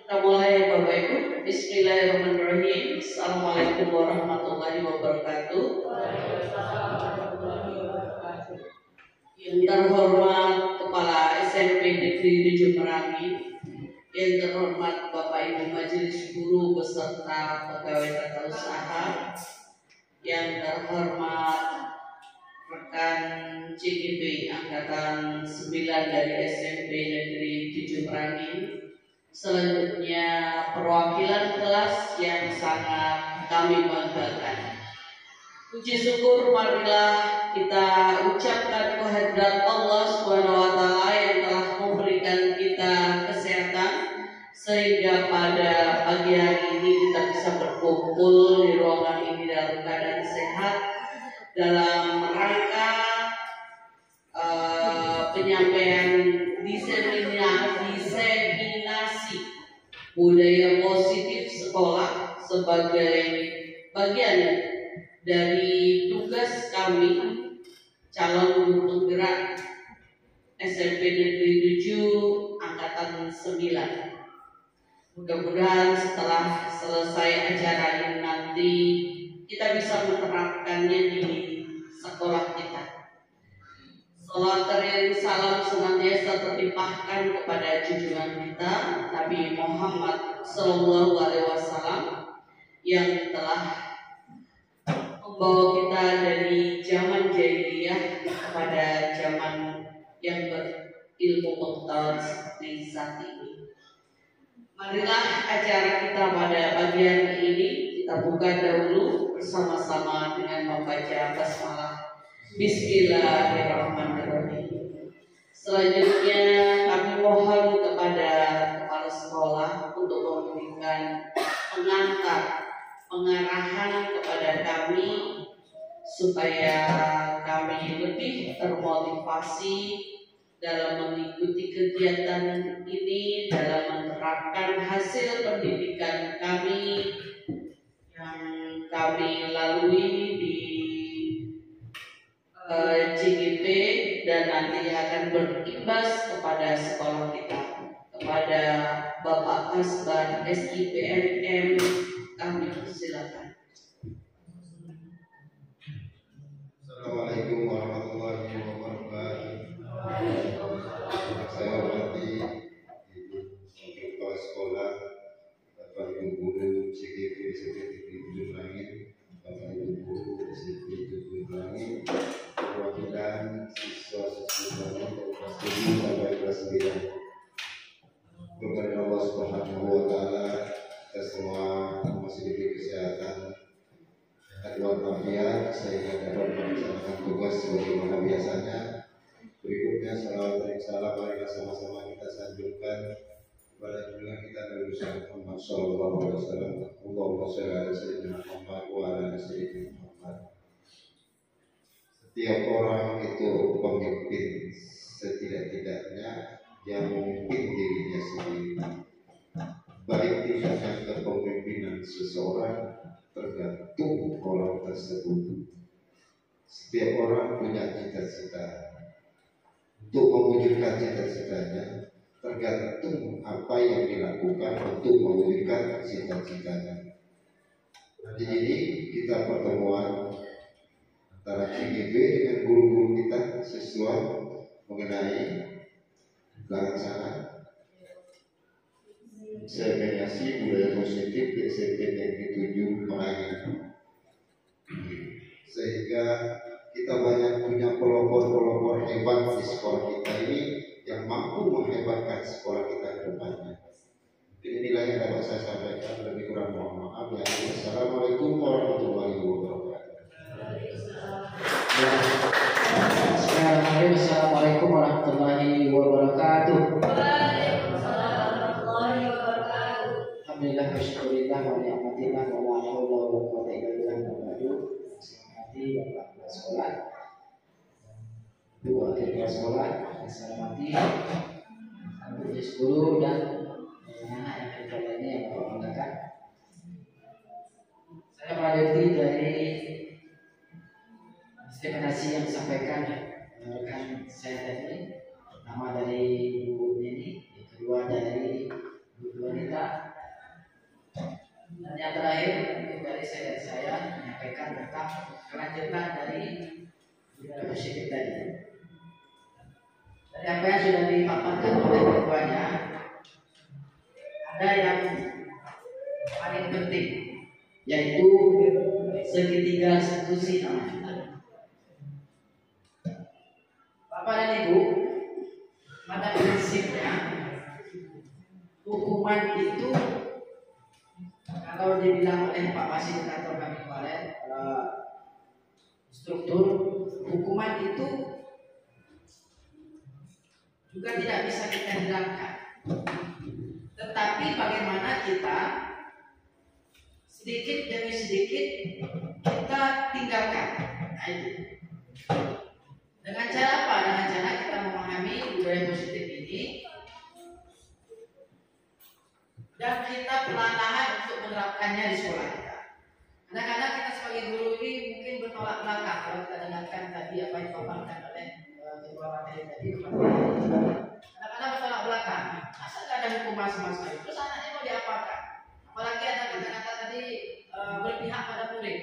Kita mulai Bapak Ibu. Bismillahirrahmanirrahim. Assalamualaikum warahmatullahi wabarakatuh. Yang terhormat Kepala SMP Negeri 7 Merangi, yang terhormat Bapak Ibu Majelis Guru beserta pegawai tata usaha, yang terhormat rekan CGP Angkatan 9 dari SMP Negeri 7 Merangi. Selanjutnya perwakilan kelas yang sangat kami banggakan. Puji syukur marilah kita ucapkan kehadirat Allah SWT yang telah memberikan kita kesehatan sehingga pada pagi hari ini kita bisa berkumpul di ruangan ini dalam keadaan sehat dalam rangka penyampaian diseminasi budaya positif sekolah sebagai bagian dari tugas kami calon guru penggerak SMP Negeri 7 Angkatan 9. Mudah-mudahan setelah selesai acara ini nanti kita bisa menerapkannya di sekolah kita. Salam dan salam senantiasa terlimpahkan kepada junjungan kita Nabi Muhammad SAW yang telah membawa kita dari zaman jahiliyah kepada zaman yang berilmu pengetahuan seperti saat ini. Marilah acara kita pada bagian ini kita buka dahulu bersama-sama dengan membaca basmalah. Bismillahirrahmanirrahim. Selanjutnya kami mohon kepada kepala sekolah untuk memberikan pengarahan kepada kami supaya kami lebih termotivasi dalam mengikuti kegiatan ini, dalam menerapkan hasil pendidikan kami yang kami lalui di CGP dan nanti akan berimbas kepada sekolah kita. Kepada Bapak Kasban SIPNM kami silakan. Assalamualaikum warahmatullahi wabarakatuh. Saya hormati Ibu Kepala Sekolah, Bapak Ibu Guru CGP SMP 7 Merangi, Bapak Ibu Guru SMP 7 Merangi, perwakilan siswa-siswi dari kelas 7 sampai kelas 9. Kepada Allah Subhanahu wa Ta'ala, kita semua masih diberi kesehatan, keluar walafiat sehingga dapat melaksanakan tugas sebagaimana biasanya. Berikutnya salawat dan salam marilah sama-sama kita sanjungkan kepada junjungan kita Nabi Muhammad sallallahu alaihi wasallam. Allahumma shalli ala sayyidina Muhammad wa ala sayyidina Muhammad. Setiap orang itu pemimpin, setidak-tidaknya yang memimpin dirinya sendiri. Baik tindakan kepemimpinan seseorang tergantung orang tersebut. Setiap orang punya cita-cita. Untuk mewujudkan cita-citanya tergantung apa yang dilakukan untuk mewujudkan cita-citanya. Di ini kita pertemuan antara CGP dengan guru-guru kita sesuai mengenai pelaksanaan seminasi budaya positif di SMP Negeri 7 Merangi, sehingga kita banyak punya pelopor-pelopor hebat di sekolah kita ini yang mampu menghebatkan sekolah kita ke depannya. Inilah yang dapat saya sampaikan, lebih kurang mohon maaf. Assalamualaikum warahmatullahi wabarakatuh. Assalamualaikum warahmatullahi wabarakatuh. Alhamdulillah, syukurillah, wa ni'matillah, wa la haula wa la quwwata illa billah. Selamat Bapak Kepala Sekolah, Ibu Wakil Kepala Sekolah, selamat guru dan anak yang lainnya yang Bapak banggakan. Saya melanjuti dari ekspektasi yang disampaikan rekan saya tadi. Pertama dari Ibu Neni, yang kedua dari wanita. Dan yang terakhir dari saya menyampaikan tentang kelanjutan dari positif tadi. Dari apa yang sudah dipaparkan oleh keduanya, ada yang paling penting, yaitu segitiga institusi namanya. Bapak dan Ibu, pada prinsipnya hukuman itu, kalau dibilang oleh Pak Fasilitator kami kemarin, struktur hukuman itu juga tidak bisa kita hilangkan. Tetapi bagaimana kita sedikit demi sedikit kita tinggalkan. Nah, itu. Dengan cara apa? Dengan cara kita memahami budaya positif ini dan kita perlahan untuk menerapkannya di sekolah kita. Kadang-kadang kita sebagai guru ini mungkin bertolak belakang kalau kita dengarkan tadi apa yang dipaparkan oleh ketua materi tadi. Kadang-kadang bertolak belakang. Masa nggak ada hukuman sama sekali? Terus anaknya mau diapakan? Apalagi ada kata-kata tadi berpihak pada murid,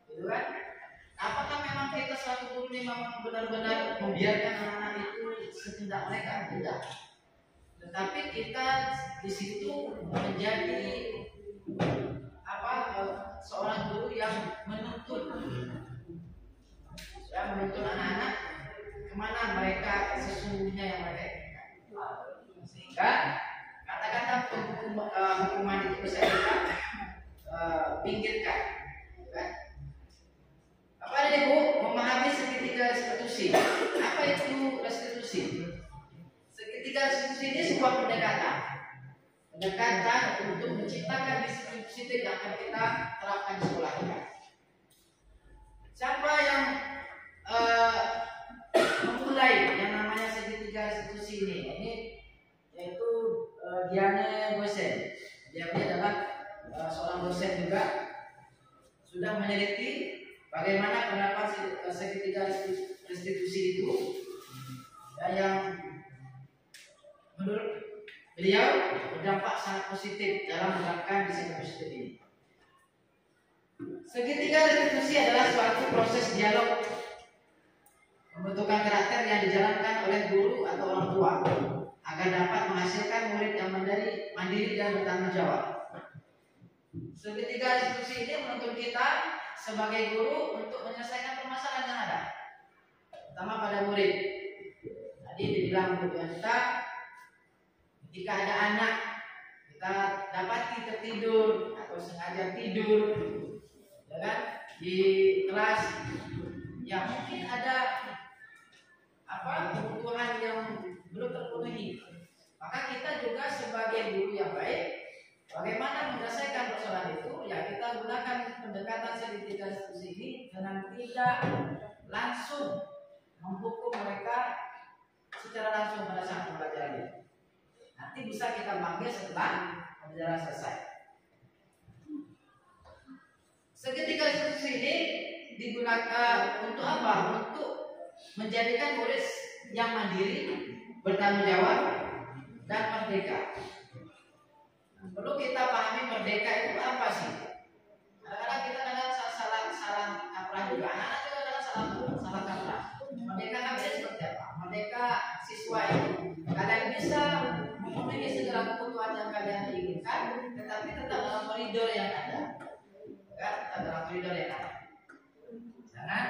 gitu kan? Apakah memang kita selaku guru ini memang benar-benar membiarkan anak-anak itu sekehendak mereka? Tidak. Tetapi kita di situ menjadi seorang guru yang menuntun anak-anak kemana mereka sesungguhnya yang mereka inginkan. Sehingga kata-kata hukuman itu bisa kita pinggirkan. Apa ada Ibu memahami segitiga restitusi? Apa itu restitusi? Segitiga restitusi ini sebuah pendekatan untuk menciptakan disiplin positif yang akan kita terapkan di sekolah kita. Siapa yang memulai yang namanya segitiga restitusi ini yaitu Diane Boysen. Dia adalah seorang dosen juga, sudah meneliti bagaimana pendapat segitiga restitusi itu, dan yang menurut beliau berdampak sangat positif dalam menerapkan disiplin positif ini. Segitiga restitusi adalah suatu proses dialog pembentukan karakter yang dijalankan oleh guru atau orang tua agar dapat menghasilkan murid yang mandiri dan bertanggung jawab. Segitiga restitusi ini menuntun kita sebagai guru untuk menyelesaikan permasalahan yang ada, terutama pada murid. Tadi dibilang kita ketika ada anak kita dapati tertidur atau sengaja tidur, ya kan, di kelas yang mungkin ada kebutuhan yang belum terpenuhi, maka kita juga sebagai guru yang baik, bagaimana menyelesaikan persoalan itu? Ya kita gunakan pendekatan segitiga restitusi ini dengan tidak langsung menghukum mereka secara langsung pada saat pembelajaran. Nanti bisa kita panggil setelah pembelajaran selesai. Segitiga restitusi ini digunakan untuk apa? Untuk menjadikan murid yang mandiri, bertanggung jawab, dan merdeka. Perlu kita pahami merdeka itu apa sih? Kadang-kadang kita salah kaprah juga. Anak-anak juga kadang salah kaprah. Merdeka kami seperti apa? Merdeka siswa itu kalian bisa memenuhi segala kebutuhan yang kalian inginkan, tetapi tetap dalam koridor yang ada. Tetap dalam koridor yang ada. Jangan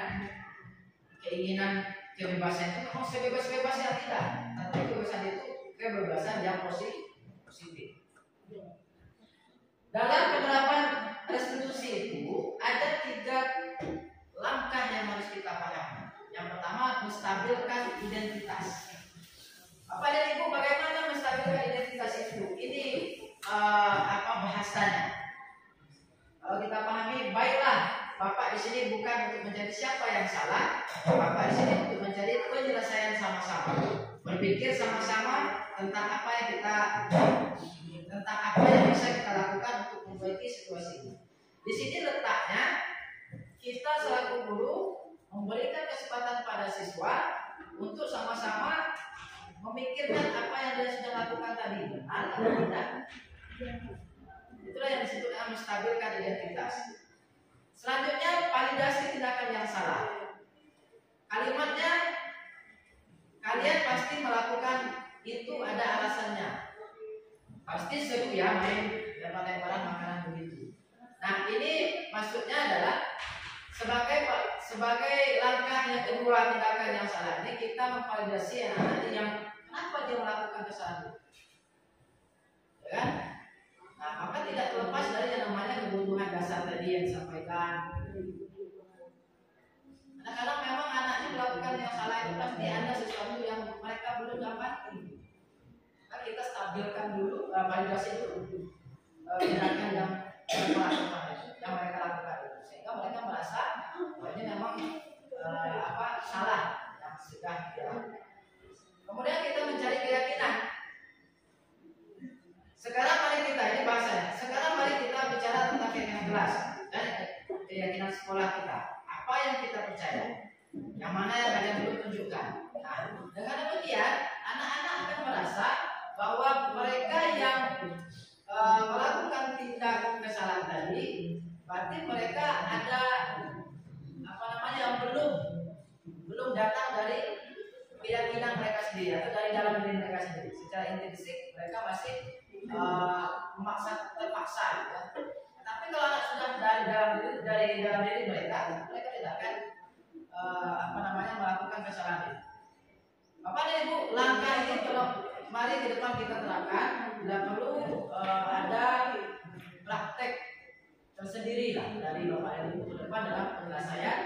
keinginan kebebasan itu mau sebebas-bebasnya, tidak. Tapi kebebasan itu kebebasan yang positif. Dalam penerapan restitusi itu ada 3 langkah yang harus kita pahami. Yang pertama, menstabilkan identitas. Bapak dan Ibu, bagaimana menstabilkan identitas itu? Ini bahasanya. Kalau kita pahami, baiklah, Bapak di sini bukan untuk menjadi siapa yang salah. Bapak di sini untuk mencari penyelesaian sama-sama. Berpikir sama-sama tentang apa yang bisa kita lakukan untuk memperbaiki situasi ini. Di sini letaknya kita selaku guru memberikan kesempatan pada siswa untuk sama-sama memikirkan apa yang dia sudah lakukan tadi benar atau tidak. Itulah yang disebut dengan menstabilkan identitas. Selanjutnya, validasi tindakan yang salah. Kalimatnya, kalian pasti melakukan itu ada alasannya. Pasti seru ya main lempar-lemparan makanan begitu. Nah, ini maksudnya adalah sebagai langkah yang kedua tindakan yang salah ini kita memvalidasi anak-anak yang kenapa dia melakukan kesalahan itu, ya kan? Nah, maka tidak terlepas dari yang namanya kebutuhan dasar tadi yang disampaikan. Kadang-kadang memang anaknya melakukan yang salah itu pasti ada sesuatu yang mereka belum dapati. Maka kita stabilkan dulu, validasi dulu tindakan yang mereka lakukan itu, sehingga mereka merasa bahwa ini memang salah yang sudah dilakukan. Kemudian kita mencari keyakinan. Sekarang mari kita, ini bahasanya, sekarang mari kita bicara tentang keyakinan kelas dan keyakinan sekolah kita. Apa yang kita percaya, yang mana yang kalian perlu tunjukkan. Nah, dengan demikian anak-anak akan merasa bahwa mereka yang melakukan tindak kesalahan tadi, berarti mereka ada yang belum datang dari keyakinan mereka sendiri atau dari dalam diri mereka sendiri. Secara intrinsik mereka masih terpaksa, ya. Tapi kalau anak sudah dari dalam diri mereka tidak akan melakukan kesalahan itu. Bapak dan Ibu, langkah ini kalau mari ke depan kita terapkan, tidak perlu ada praktek tersendiri lah dari Bapak dan Ibu ke depan dalam penyelesaian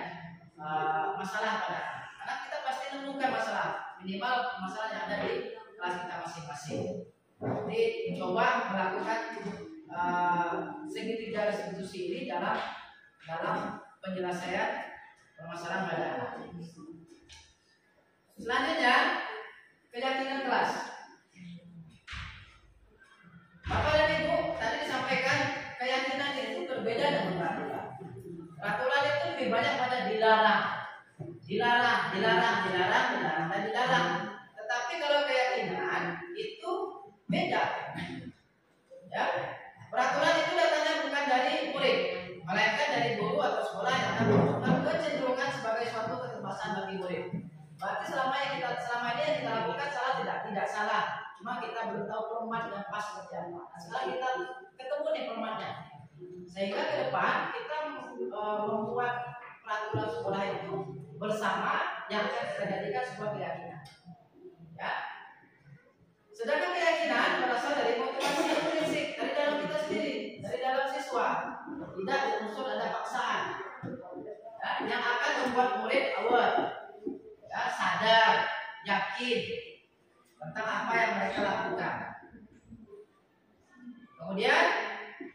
masalah pada anak. Kita pasti menemukan masalah, minimal masalah yang ada di kelas kita masing-masing. Jadi mencoba melakukan segitiga restitusi ini dalam penyelesaian permasalahan pada anak. Selanjutnya, keyakinan kelas. Bapak dan Ibu, tadi disampaikan keyakinan itu berbeda dengan peraturan. Peraturan itu lebih banyak pada dilarang, dan dilarang. Tetapi kalau keyakinan itu beda. Ya, peraturan itu datangnya bukan dari murid, melainkan dari guru atau sekolah yang akan menunjukkan kecenderungan sebagai suatu ketebasan bagi murid. Berarti selama ini yang kita lakukan salah tidak salah. Cuma kita belum tahu format yang pas seperti apa. Nah, sekarang kita ketemu nih formatnya. Sehingga ke depan kita membuat peraturan sekolah itu bersama yang akan kita jadikan sebuah keyakinan. Ya. Sedangkan keyakinan berasal dari motivasi intrinsik dari dalam kita sendiri, dari dalam siswa. Tidak unsur ada paksaan. Ya, yang akan membuat murid aware, ya, sadar, yakin tentang apa yang mereka lakukan. Kemudian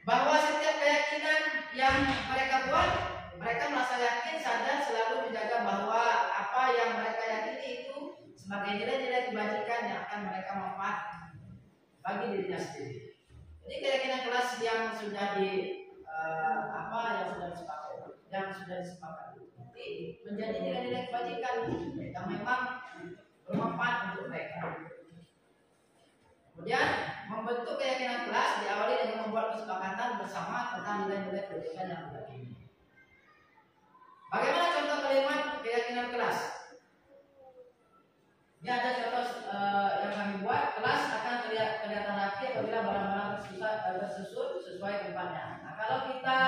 bahwa setiap keyakinan yang mereka buat, mereka merasa yakin, sadar, selalu menjaga bahwa apa yang mereka yakini itu sebagai nilai-nilai kebajikan yang akan mereka manfaat bagi dirinya sendiri. Jadi keyakinan kelas yang sudah disepakati menjadi nilai-nilai kebajikan yang memang bermanfaat untuk mereka. Kemudian membentuk keyakinan kelas diawali dengan membuat kesepakatan bersama tentang nilai-nilai kebajikan yang diyakini. Bagaimana contoh kalimat keyakinan kelas? Ini ada contoh yang kami buat. Kelas akan kelihatan rapi apabila barang-barang tersusun sesuai tempatnya. Nah, kalau kita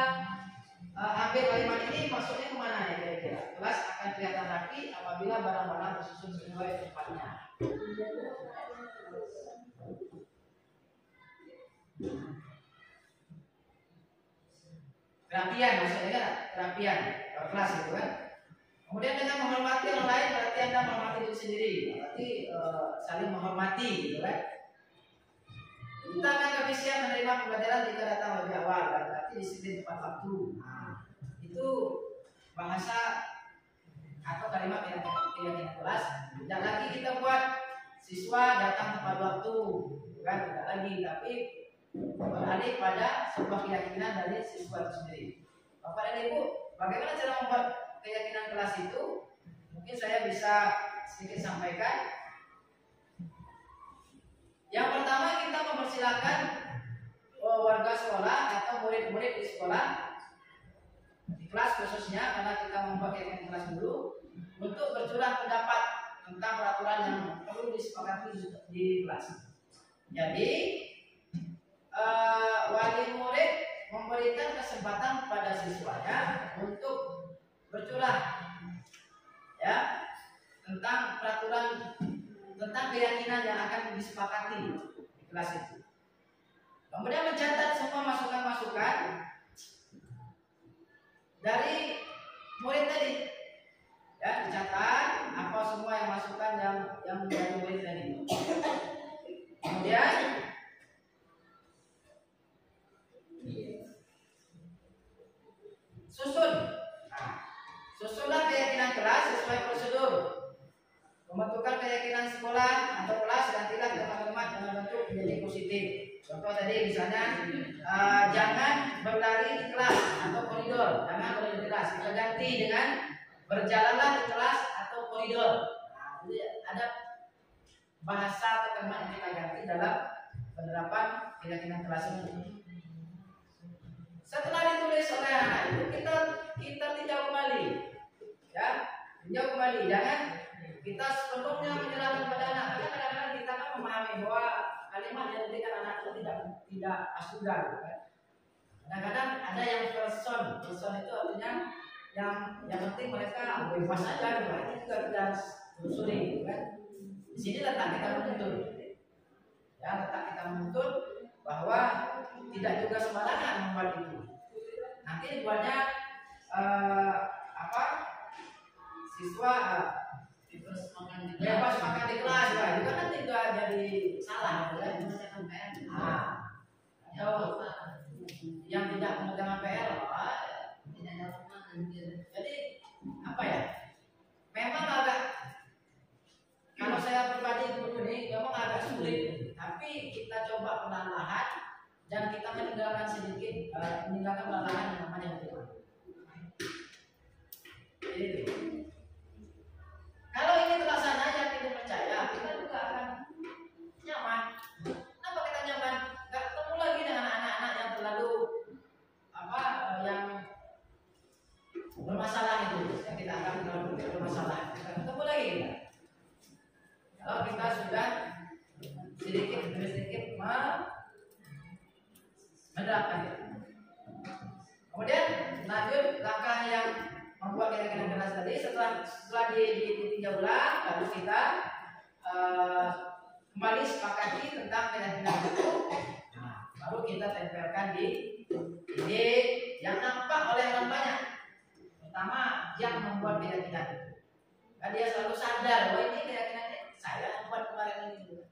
ambil kalimat ini maksudnya kemana ya kira-kira? Kelas akan kelihatan rapi apabila barang-barang tersusun sesuai tempatnya. Kerapian maksudnya kan? Kerapian kelas itu kan. Kemudian dengan menghormati orang lain berarti Anda menghormati diri sendiri. Berarti saling menghormati gitu kan. Kita akan lebih siap menerima pembelajaran jika datang lebih awal. Berarti disiplin tepat waktu. Nah, itu bahasa atau kalimat yang keyakinan kelas. Tidak lagi kita buat siswa datang tepat waktu, kan? Tidak lagi, tapi beralih pada sebuah keyakinan dari siswa itu sendiri. Bapak dan Ibu, bagaimana cara membuat keyakinan kelas itu? Mungkin saya bisa sedikit sampaikan. Yang pertama kita mempersilakan warga sekolah atau murid-murid di sekolah, di kelas khususnya, karena kita membuat kelas dulu, untuk bercurah pendapat tentang peraturan yang perlu disepakati di kelas. Jadi wali murid memberikan kesempatan kepada siswanya untuk bercurah ya tentang peraturan, tentang keyakinan yang akan disepakati di kelas itu. Kemudian mencatat semua masukan-masukan dari murid tadi. Ya, dicatat apa semua yang masukan yang dari murid tadi. Kemudian susunlah keyakinan kelas sesuai prosedur. Pembentukan keyakinan sekolah atau kelas gantilah teman-teman dengan bentuk menjadi positif. Contoh tadi misalnya jangan berlari di kelas atau koridor, jangan berlari di kelas. Kita ganti dengan berjalanlah di kelas atau koridor. Jadi ada bahasa atau kalimat yang kita ganti dalam penerapan keyakinan kelas ini. Setelah ditulis oleh anak itu kita tinjau kembali, ya, tinjau kembali. Jangan kita sepenuhnya menyerahkan kepada anak. Karena kadang-kadang kita kan memahami bahwa kalimat yang diberikan anak itu tidak asugan. Kan? Kadang-kadang ada yang person itu artinya yang penting mereka bebas saja. Itu juga kita telusuri, kan? Di sini letak kita menuntut, ya, letak kita menuntut bahwa tidak juga sembarangan membuat itu. Nanti dibuatnya siswa bebas makan di kelas, ya, itu kan tidak jadi salah, kan? Atau yang tidak mengerjakan PR, jadi apa ya? Memang agak, kalau saya pribadi begini, memang agak sulit, tapi kita coba perlahan-lahan dan kita meninggalkan perlahan-lahan yang namanya hukuman. Jadi kalau ini terlaksana, yang kita percaya, kita juga akan nyaman. Kenapa kita nyaman? Gak ketemu lagi dengan anak-anak yang terlalu yang bermasalah itu, yang kita akan bermasalah. Kita ketemu lagi kita. Kalau kita sudah sedikit demi sedikit menerapkan. Kemudian lanjut langkah yang membuat keyakinan kelas tadi. Setelah ditinjau ulang, lalu kita kembali sepakati tentang keyakinan itu. Baru kita tempelkan di ide yang nampak oleh orang banyak. Pertama, yang membuat keyakinan itu. Kan dia selalu sadar bahwa ini keyakinannya saya yang buat kemarin ini.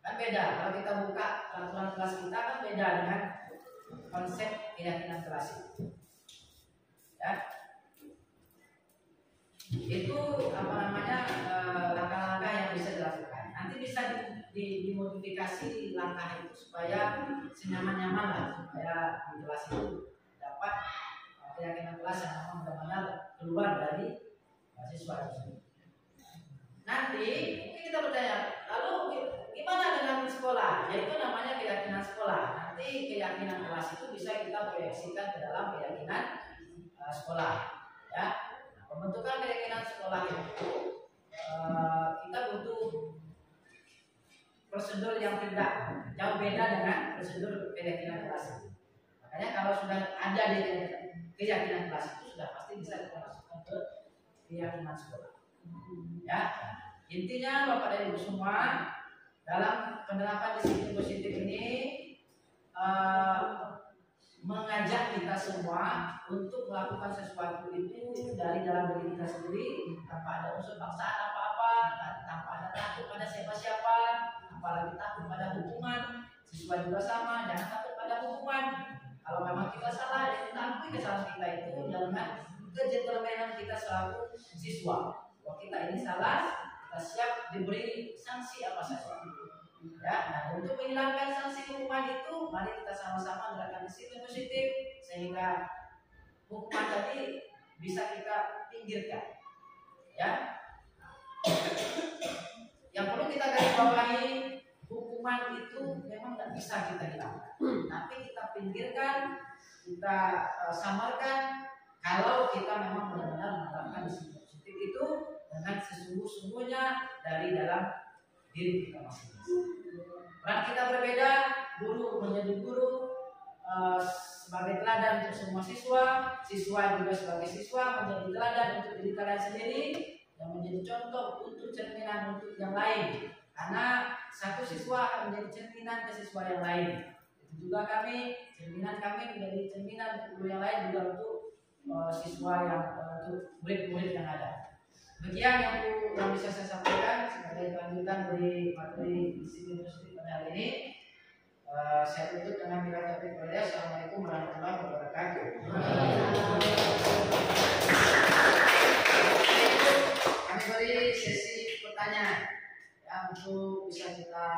Kan beda kalau kita buka peraturan kelas kita, kan beda dengan konsep keyakinan kelas itu. Ya. Itu langkah-langkah yang bisa dilakukan. Nanti bisa dimodifikasi langkah itu supaya senyaman-nyaman lah, supaya di kelas itu dapat keyakinan kelas yang memang benar-benar keluar dari siswa itu. Nanti mungkin kita bertanya, lalu gimana dengan sekolah? Yaitu namanya keyakinan sekolah. Nanti keyakinan kelas itu bisa kita proyeksikan ke dalam keyakinan sekolah. Ya, nah, pembentukan keyakinan sekolah itu kita butuh prosedur yang tidak jauh beda dengan prosedur keyakinan kelas itu. Makanya kalau sudah ada di keyakinan kelas itu sudah pasti bisa kita masukkan ke keyakinan sekolah. Ya, intinya Bapak dan Ibu semua, dalam penerapan disiplin positif ini mengajak kita semua untuk melakukan sesuatu itu dari dalam diri kita sendiri, tanpa ada unsur paksaan apa-apa, tanpa ada takut pada siapa-siapa, apalagi takut pada hukuman. Siswa juga sama, jangan takut pada hukuman. Kalau memang kita salah, ya kita akui kesalahan kita itu dengan kegentlemanan kita selaku siswa. Kalau kita ini salah, kita siap diberi sanksi apa saja. Ya, nah untuk menghilangkan sanksi hukuman itu, mari kita sama-sama melakukan disiplin positif sehingga hukuman tadi bisa kita pinggirkan. Ya, Yang perlu kita garis bawahi, hukuman itu memang tidak bisa kita hilangkan, tapi kita pinggirkan, kita samarkan kalau kita memang benar-benar menerapkan disiplin positif itu dengan sesungguh-sungguhnya dari dalam diri kita masing-masing. Peran kita berbeda, guru menjadi guru sebagai teladan untuk semua siswa, siswa juga sebagai siswa menjadi teladan untuk diri kalian sendiri dan menjadi contoh untuk cerminan untuk yang lain. Karena satu siswa akan menjadi cerminan ke siswa yang lain. Itu juga kami, cerminan kami menjadi cerminan untuk guru yang lain juga untuk siswa yang untuk murid-murid yang ada. Demikian yang bisa saya sampaikan sebagai kelanjutan dari materi disiplin positif pada hari ini. Saya tutup dengan bila taufiq wal hidayah. Assalamualaikum warahmatullahi wabarakatuh. Kami beri sesi pertanyaan ya, untuk bisa kita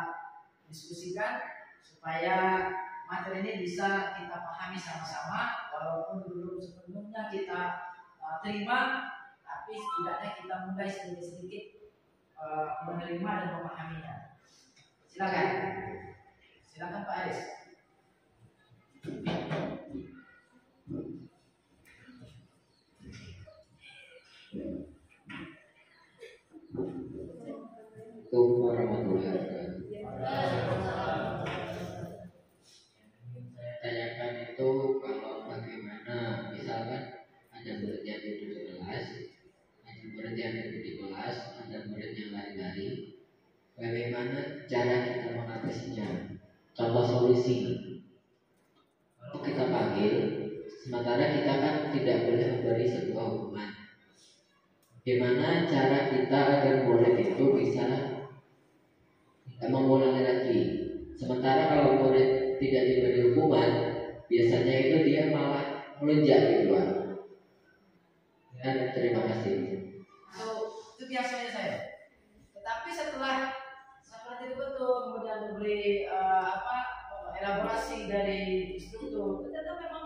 diskusikan supaya materi ini bisa kita pahami sama-sama, walaupun dulu sebelumnya kita terima, tapi setidaknya kita mulai sedikit-sedikit menerima dan memahaminya. Silakan. Silakan Pak Aris. Assalamualaikum warahmatullahi wabarakatuh. Tanyakan itu kalau bagaimana misalkan ada murid yang duduk di kelas, ada murid yang duduk di kelas, ada murid yang lari-lari, bagaimana cara kita mengatasinya? Contoh solusi itu kita panggil, sementara kita kan tidak boleh memberi sebuah hukuman. Bagaimana cara kita agar murid itu bisa tidak mengulangi lagi? Sementara kalau murid tidak diberi hukuman, biasanya itu dia malah melunjak di luar. Dan terima kasih. Itu biasanya saya. Tetapi setelah seperti itu betul, kemudian diberi elaborasi dari instruktur, ternyata memang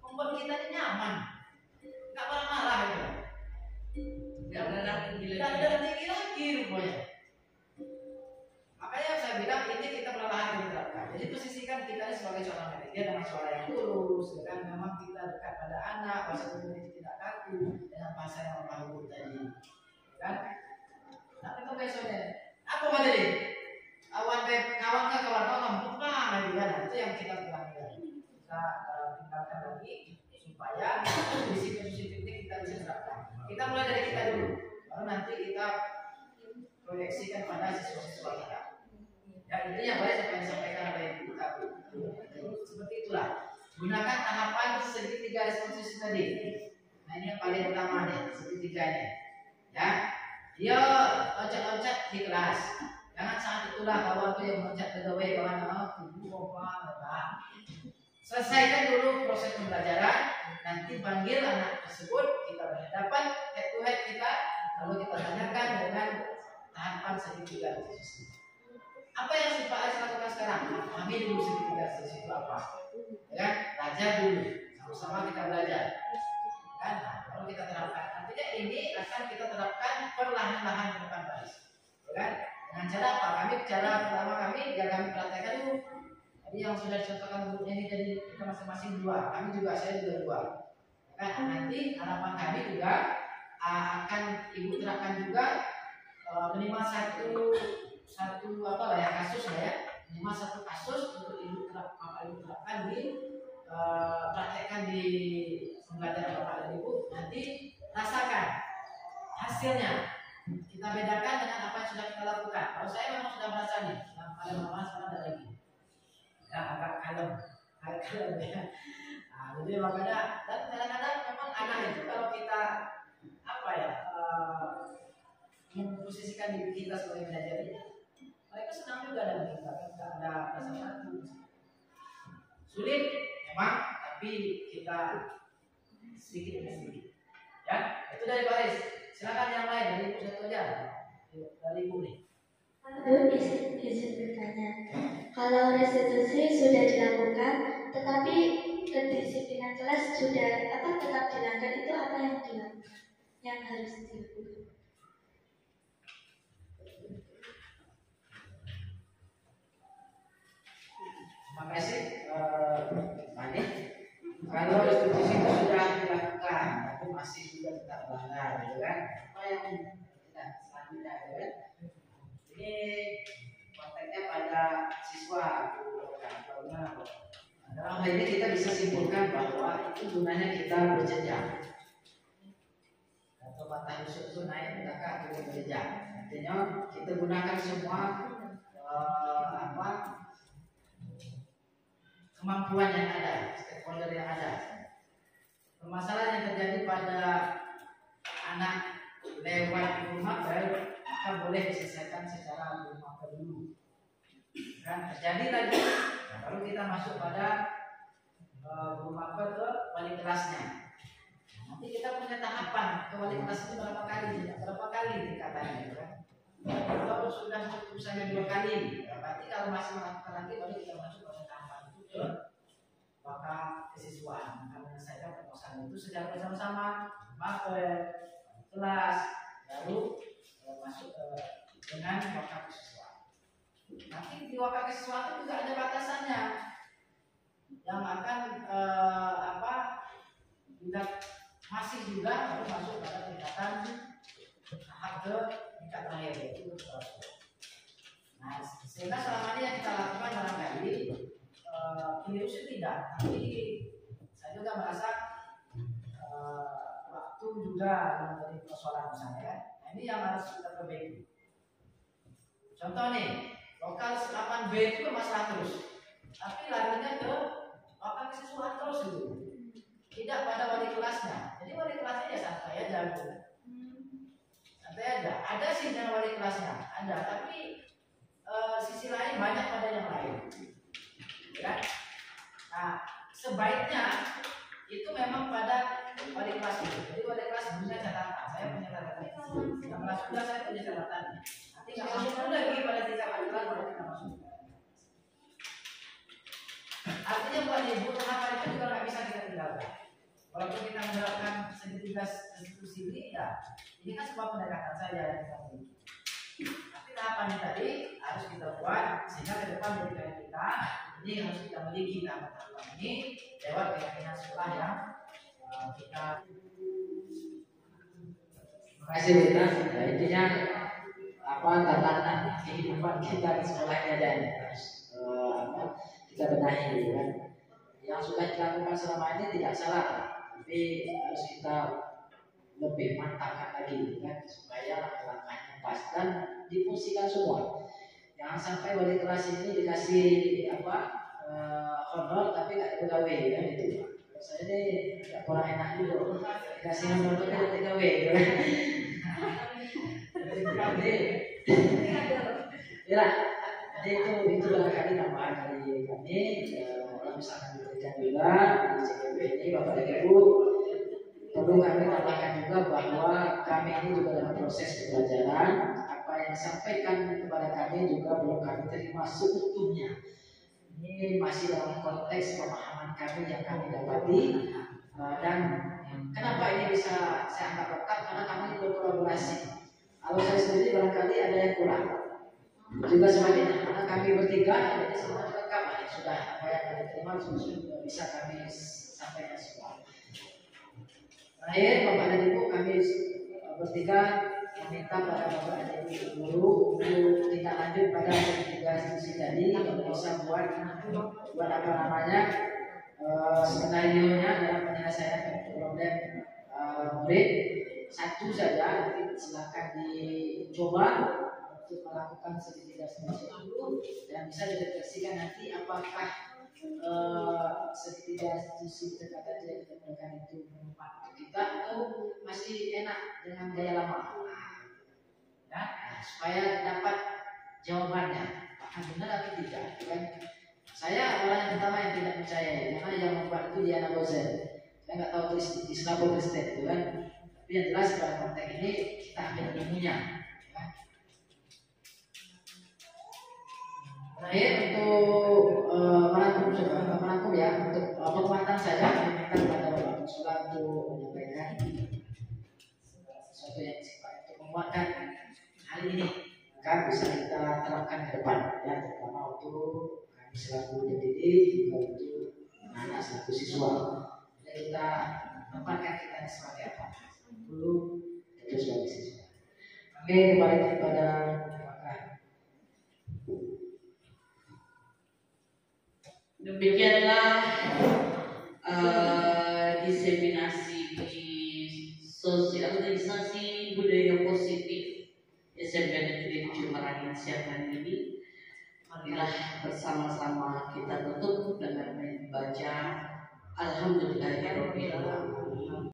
membuat kita ini nyaman, nggak marah-marah gitu. Nggak ada tinggi lagi rupanya. Makanya saya bilang ini kita perlahan diterapkan. Jadi posisikan kita ini sebagai seorang manajer dengan suara yang lurus, kan memang kita dekat pada anak, bahasa Indonesia tidak kaku dengan bahasa yang memahami tadi, kan? Tapi itu besoknya apa materi? Kawan bukan lagi kan? Itu yang kita bilang tadi. Kita tinggalkan lagi supaya disiplin ini kita bisa terapkan. Kita mulai dari kita dulu, baru nanti kita proyeksikan pada siswa-siswa kita. Dan itu yang boleh saya sampaikan oleh Ibu Kabu. Seperti itulah. Gunakan tahapan segitiga responsif tadi. Nah ini yang paling utama nih, segitiganya. Ya, dia loncat-loncat di kelas. Jangan saat itulah kawan tuh yang loncat ke gawe kawan selesaikan dulu proses pembelajaran. Nanti panggil anak tersebut, kita berhadapan head to head kita, lalu kita tanyakan dengan tahapan segitiga. Apa yang si Pak Aris lakukan sekarang? Pahami dulu segitiga itu apa? Ya, belajar dulu, sama-sama kita belajar. Kan? Nah, kalau kita terapkan, artinya ini akan kita terapkan perlahan-lahan ke depan Pak Aris. Kan? Dengan cara apa? Cara pertama kami praktekkan dulu. Tadi yang sudah dicontohkan bentuknya ini jadi kita masing-masing dua. Saya juga dua. Kan? Nanti harapan kami juga akan Ibu terapkan juga minimal satu kasus ya, minimal satu kasus untuk Ibu terapkan di praktekkan di pembelajaran Bapak dan Ibu. Nanti rasakan hasilnya. Kita bedakan dengan apa yang sudah kita lakukan. Kalau saya memang sudah merasa nih, kalau mama sekarang ada lagi, ya agak kalem ya. Nah, jadi makanya dan kadang-kadang memang anak itu kalau kita memposisikan diri kita sebagai manajernya, mereka senang juga dengan kita, tidak ada rasa takut. Sulit memang, tapi kita sedikit demi sedikit. Ya, itu dari Baris. Silakan yang lain dari Ibu satu aja. Dari Ibu nih. Lalu izin bertanya, kalau restitusi sudah dilakukan, tetapi kedisiplinan kelas sudah tetap dilanggar, itu apa yang dilakukan? Yang harus dilakukan? Terima kasih Mani. Kalau restitusi itu sudah dilakukan, tapi masih juga tetap melanggar, gitu kan? Apa yang tidak selanjutnya, gitu kan? Ini konteksnya pada siswa, dalam hal ini kita bisa simpulkan bahwa itu gunanya kita berjenjang. Atau batang usus itu naik maka turun berjenjang. Artinya kita gunakan semua kemampuan yang ada, stakeholder yang ada. Permasalahan yang terjadi pada anak lewat rumah baru maka boleh diselesaikan secara rumah dulu. Dan terjadi lagi, baru kita masuk pada rumah ke wali kelasnya. Nanti kita punya tahapan ke wali kelas itu berapa kali tingkatannya, kan? Kalau sudah cukup saja 2 kali, berarti kalau masih melakukan lagi baru kita masuk pada tahapan itu ke bakal kesiswaan. Kami menyelesaikan permasalahan itu secara bersama-sama, mapel, kelas, baru masuk dengan bakal kesiswaan. Nanti di bakal kesiswaan itu juga ada batasannya yang akan tidak masih juga baru masuk pada tingkatan tahap ke tingkat terakhir yaitu nah, sehingga selama ini yang kita lakukan barangkali keliru sih tidak, tapi saya juga merasa waktu juga menjadi persoalan saya. Nah, ini yang harus kita perbaiki. Contoh nih, lokal 8B itu bermasalah terus, tapi larinya ke lokal kesiswaan terus gitu, tidak pada wali kelasnya. Jadi wali kelasnya ya santai aja gitu. Santai aja. Ada sih yang wali kelasnya, ada, tapi sisi lain banyak pada yang lain. Ya. Nah, sebaiknya itu memang pada wali kelas itu. Jadi wali kelas punya catatan. Saya punya catatan. Yang kelas sudah saya punya catatan. Nanti nggak masuk lagi pada tingkat wali kelas baru kita masuk. Artinya buat ibu tahapan itu juga nggak bisa kita tinggalkan. Walaupun kita menerapkan segitiga institusi ini, ya ini kan sebuah pendekatan saja yang kita miliki. Tapi tahapan ini tadi harus kita buat sehingga ke depan ketika kita ini harus kita miliki tahapan ini lewat keyakinan sekolah yang kita. Terima kasih Rita. Ya, intinya tatanan kehidupan kita di sekolahnya dan harus kita benahi, gitu kan. Yang sudah dilakukan selama ini tidak salah, tapi harus kita lebih mantapkan lagi, gitu kan, supaya langkah-langkahnya pas dan difungsikan semua. Jangan sampai wali kelas ini dikasih honor tapi nggak pegawai, kan itu. Saya ini nggak kurang enak juga, dikasih honor tapi nggak pegawai, gitu kan. Jadi itu barangkali tambahan dari kami. Kalau misalkan diberikan juga di CGP ini Bapak dan Ibu, perlu kami tambahkan juga bahwa kami ini juga dalam proses pembelajaran. Apa yang disampaikan kepada kami juga belum kami terima seutuhnya. Ini masih dalam konteks pemahaman kami yang kami dapati. Dan kenapa ini bisa saya anggap lengkap? Karena kami berkolaborasi. Kalau saya sendiri barangkali ada yang kurang. Juga sebaliknya, karena kami bertiga jadi semua lengkap, sudah apa yang kami terima sudah bisa kami sampaikan semua. Terakhir, Bapak dan Ibu, kami bertiga meminta pada Bapak dan Ibu guru untuk tindak lanjut pada ketiga institusi tadi, untuk bisa buat apa namanya skenario-nya dalam penyelesaian problem murid. Satu saja, nanti silakan dicoba untuk melakukan segitiga institusi itu dan bisa dideteksikan nanti apakah segitiga institusi terkata yang kita gunakan itu bermanfaat untuk kita atau masih enak dengan gaya lama. Nah, supaya dapat jawabannya apakah benar atau tidak, kan? Saya orang yang pertama yang tidak percaya, karena yang membuat itu Diana Bozen. Saya nggak tahu tulis di Islamo Kristen itu kan, tapi yang jelas pada konteks ini kita ambil ilmunya. Terakhir untuk merangkum ya, untuk penguatan saja meminta kepada Bapak Konsulat untuk menyampaikan sesuatu yang sifatnya untuk menguatkan hal ini agar bisa kita terapkan ke depan ya, terutama untuk kami selaku pendidik juga untuk anak selaku siswa. Dan kita tempatkan kita sebagai apa? Guru itu sebagai siswa. Oke, kembali kepada apakah Demikianlah diseminasi sosialisasi budaya positif SMP Negeri 7 Merangin siang hari ini. Marilah bersama-sama kita tutup dengan membaca Alhamdulillahirobbilalamin.